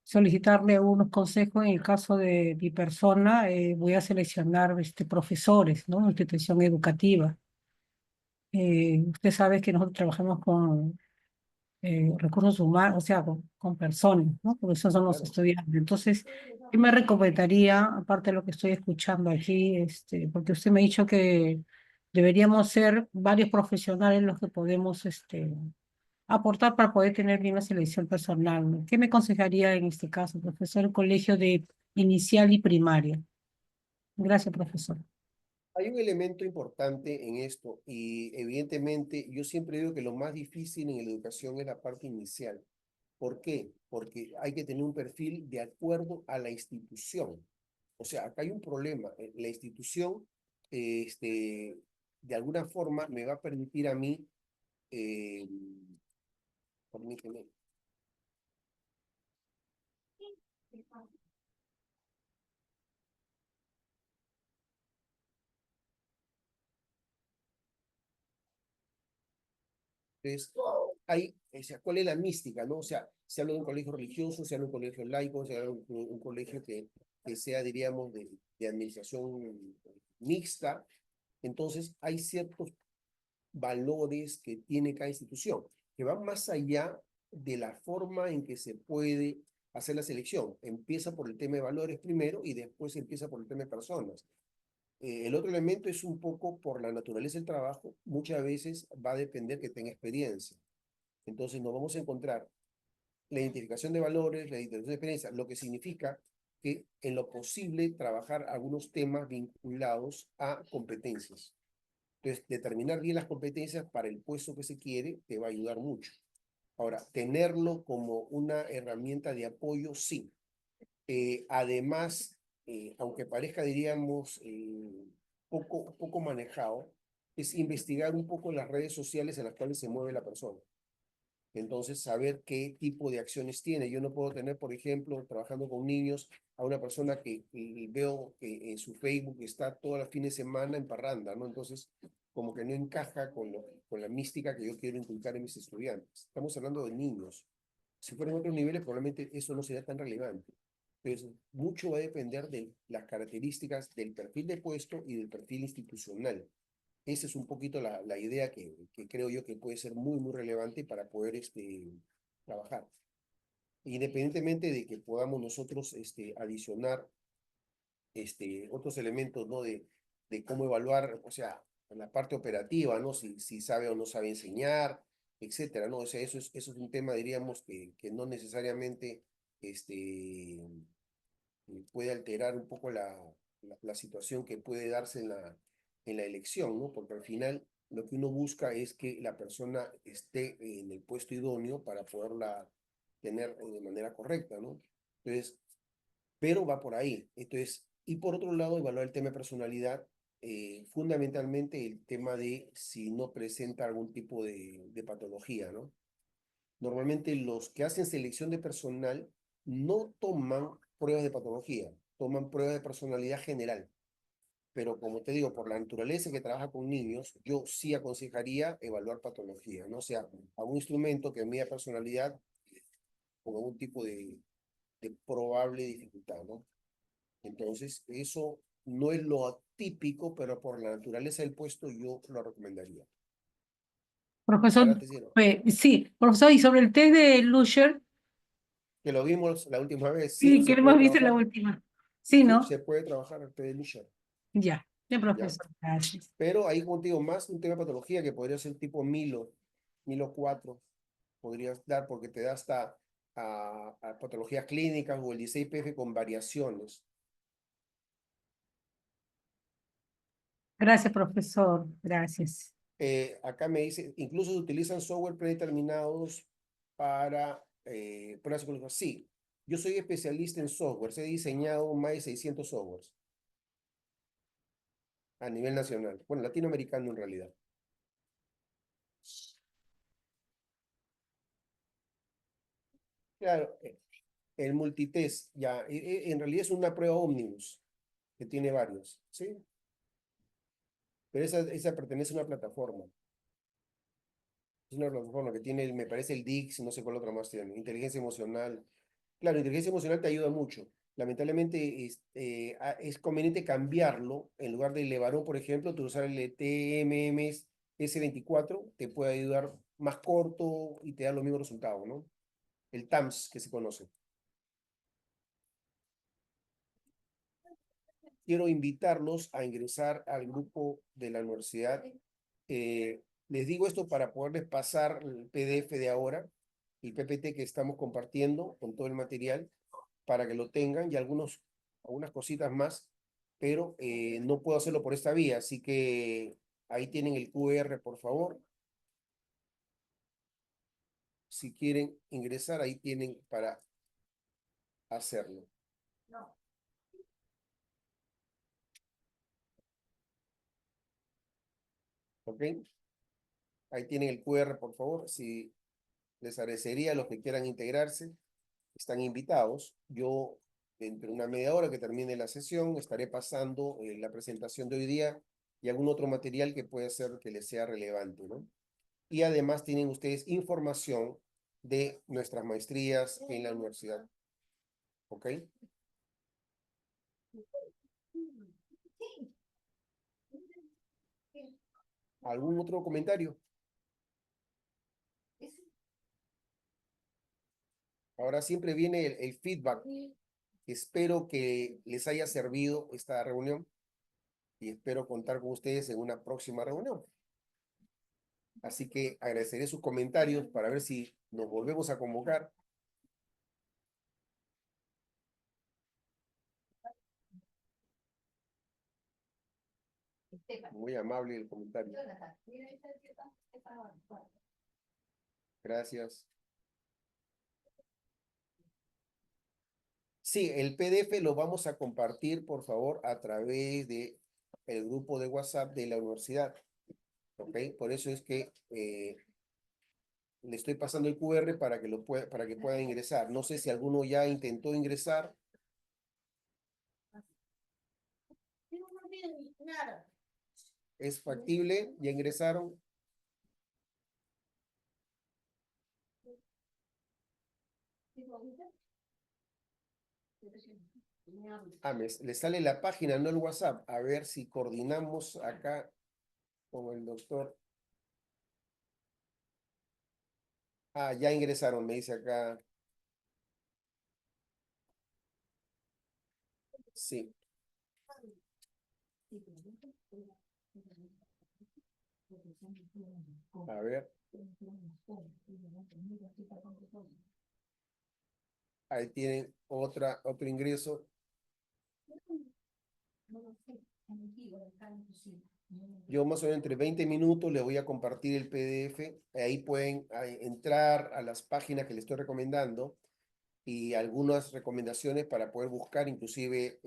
solicitarle unos consejos en el caso de mi persona. Voy a seleccionar profesores, ¿no? Institución educativa. Usted sabe que nosotros trabajamos con recursos humanos, o sea, con personas, ¿no? Porque esos son los Claro. estudiantes. Entonces, ¿qué me recomendaría, aparte de lo que estoy escuchando aquí, porque usted me ha dicho que deberíamos ser varios profesionales los que podemos aportar para poder tener bien la selección personal, ¿no? ¿Qué me aconsejaría en este caso, profesor, el colegio de inicial y primaria? Gracias, profesor. Hay un elemento importante en esto y evidentemente yo siempre digo que lo más difícil en la educación es la parte inicial. ¿Por qué? Porque hay que tener un perfil de acuerdo a la institución. O sea, acá hay un problema. La institución, de alguna forma, me va a permitir a mí, eh, permíteme, entonces, o sea, ¿cuál es la mística, no? O sea, se habla de un colegio religioso, se habla de un colegio laico, se habla de un colegio que sea, diríamos, de administración mixta. Entonces, hay ciertos valores que tiene cada institución, que van más allá de la forma en que se puede hacer la selección. Empieza por el tema de valores primero y después empieza por el tema de personas. El otro elemento es un poco por la naturaleza del trabajo, muchas veces va a depender que tenga experiencia. Entonces nos vamos a encontrar la identificación de valores, la identificación de experiencia, lo que significa que en lo posible trabajar algunos temas vinculados a competencias. Entonces, determinar bien las competencias para el puesto que se quiere te va a ayudar mucho. Ahora, tenerlo como una herramienta de apoyo, sí. Además, aunque parezca, diríamos, poco manejado, es investigar un poco las redes sociales en las cuales se mueve la persona. Entonces, saber qué tipo de acciones tiene. Yo no puedo tener, por ejemplo, trabajando con niños, a una persona que veo que en su Facebook está todos los fines de semana en parranda, ¿no? Entonces, como que no encaja con la mística que yo quiero inculcar en mis estudiantes. Estamos hablando de niños. Si fueran otros niveles, probablemente eso no sería tan relevante. Entonces, mucho va a depender de las características del perfil de puesto y del perfil institucional. Esa es un poquito la idea que creo yo que puede ser muy relevante para poder trabajar. Independientemente de que podamos nosotros adicionar otros elementos, ¿no? De cómo evaluar, o sea, en la parte operativa, ¿no? Si sabe o no sabe enseñar, etcétera, ¿no? O sea, eso es un tema, diríamos, que no necesariamente puede alterar un poco la situación que puede darse en la elección, ¿no? Porque al final lo que uno busca es que la persona esté en el puesto idóneo para poderla tener de manera correcta, ¿no? Entonces, pero va por ahí. Entonces, y por otro lado, evaluar el tema de personalidad, fundamentalmente el tema de si no presenta algún tipo de patología, ¿no? Normalmente los que hacen selección de personal no toman pruebas de patología, toman pruebas de personalidad general. Pero como te digo, por la naturaleza que trabaja con niños, yo sí aconsejaría evaluar patología, ¿no? O sea, algún instrumento que mida personalidad con algún tipo de probable dificultad, ¿no? Entonces, eso no es lo atípico, pero por la naturaleza del puesto yo lo recomendaría. Profesor, Ahora te sirvo. sí, profesor, y sobre el test de Lusher, Que lo vimos la última vez, sí, sí, se que lo puede hemos visto en la trabajar. última. Sí, Sí, ¿no? se puede trabajar el de Lucia, Ya, ¿ya? profesor, gracias. Pero ahí contigo más un tema de patología que podría ser tipo Milo 4 podrías dar porque te da hasta a patologías clínicas o el 16PF con variaciones. Gracias, profesor, gracias. Acá me dice, incluso se utilizan software predeterminados para pruebas psicológicas. Sí, yo soy especialista en software, he diseñado más de 600 softwares a nivel nacional, bueno, latinoamericano en realidad. Claro, el multitest, ya, en realidad es una prueba ómnibus que tiene varios, ¿sí? Pero esa pertenece a una plataforma. Es una plataforma que tiene, me parece, el DIX, no sé cuál otra más tiene, inteligencia emocional. Claro, inteligencia emocional te ayuda mucho. Lamentablemente es conveniente cambiarlo. En lugar del Levarón, por ejemplo, tú usar el TMM S24, te puede ayudar más corto y te da los mismos resultados, ¿no? El TAMS, que se conoce. Quiero invitarlos a ingresar al grupo de la universidad. Les digo esto para poderles pasar el PDF de ahora, el PPT que estamos compartiendo con todo el material, para que lo tengan y algunas cositas más, pero no puedo hacerlo por esta vía, así que ahí tienen el QR, por favor. Si quieren ingresar, ahí tienen para hacerlo. ¿Ok? Ahí tienen el QR, por favor. Si les agradecería a los que quieran integrarse, están invitados. Yo, entre una media hora que termine la sesión, estaré pasando la presentación de hoy día y algún otro material que pueda ser que les sea relevante, ¿no? Y además tienen ustedes información de nuestras maestrías en la universidad. ¿Ok? ¿Algún otro comentario? Ahora siempre viene el feedback. Espero que les haya servido esta reunión y espero contar con ustedes en una próxima reunión. Así que agradeceré sus comentarios para ver si nos volvemos a convocar. Muy amable el comentario. Gracias. Sí, el PDF lo vamos a compartir, por favor, a través de el grupo de WhatsApp de la universidad. ¿Ok? Por eso es que le estoy pasando el QR para que para que puedan ingresar. No sé si alguno ya intentó ingresar. ¿Es factible? ¿Ya ingresaron? Le sale la página, no el WhatsApp. A ver si coordinamos acá con el doctor. Ah, ya ingresaron, me dice acá. Sí. A ver. Ahí tienen otro ingreso. Yo más o menos entre 20 minutos les voy a compartir el PDF. Ahí pueden entrar a las páginas que les estoy recomendando y algunas recomendaciones para poder buscar inclusive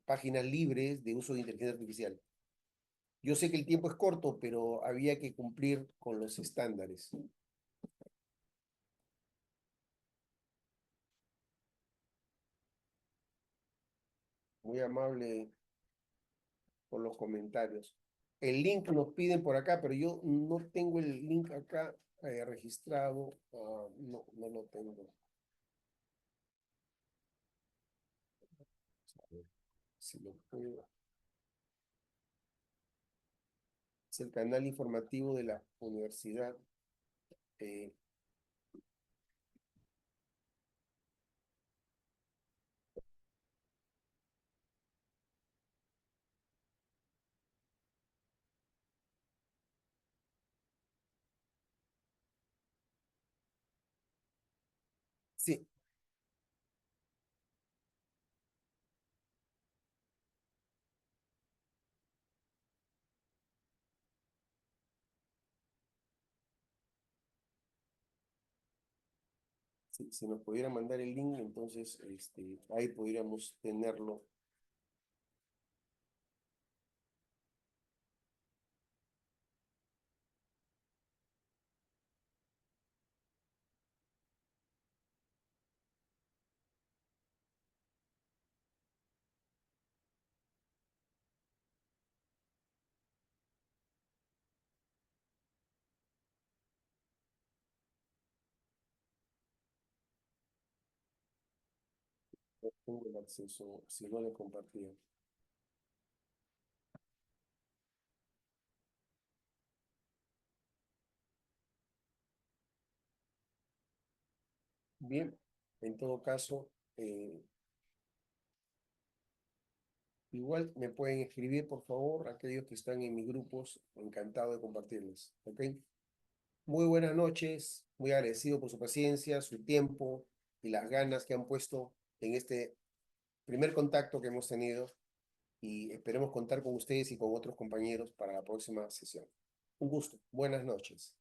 páginas libres de uso de inteligencia artificial. Yo sé que el tiempo es corto, pero había que cumplir con los estándares. Muy amable por los comentarios. El link nos piden por acá, pero yo no tengo el link acá registrado. No, no lo tengo. A ver si lo puedo. Es el canal informativo de la universidad. Eh, sí, si nos pudiera mandar el link, entonces ahí pudiéramos tenerlo. No tengo el acceso, si no le compartía. Bien, en todo caso, igual me pueden escribir, por favor, aquellos que están en mis grupos, encantado de compartirles, ¿ok? Muy buenas noches, muy agradecido por su paciencia, su tiempo y las ganas que han puesto en este primer contacto que hemos tenido y esperemos contar con ustedes y con otros compañeros para la próxima sesión. Un gusto, buenas noches.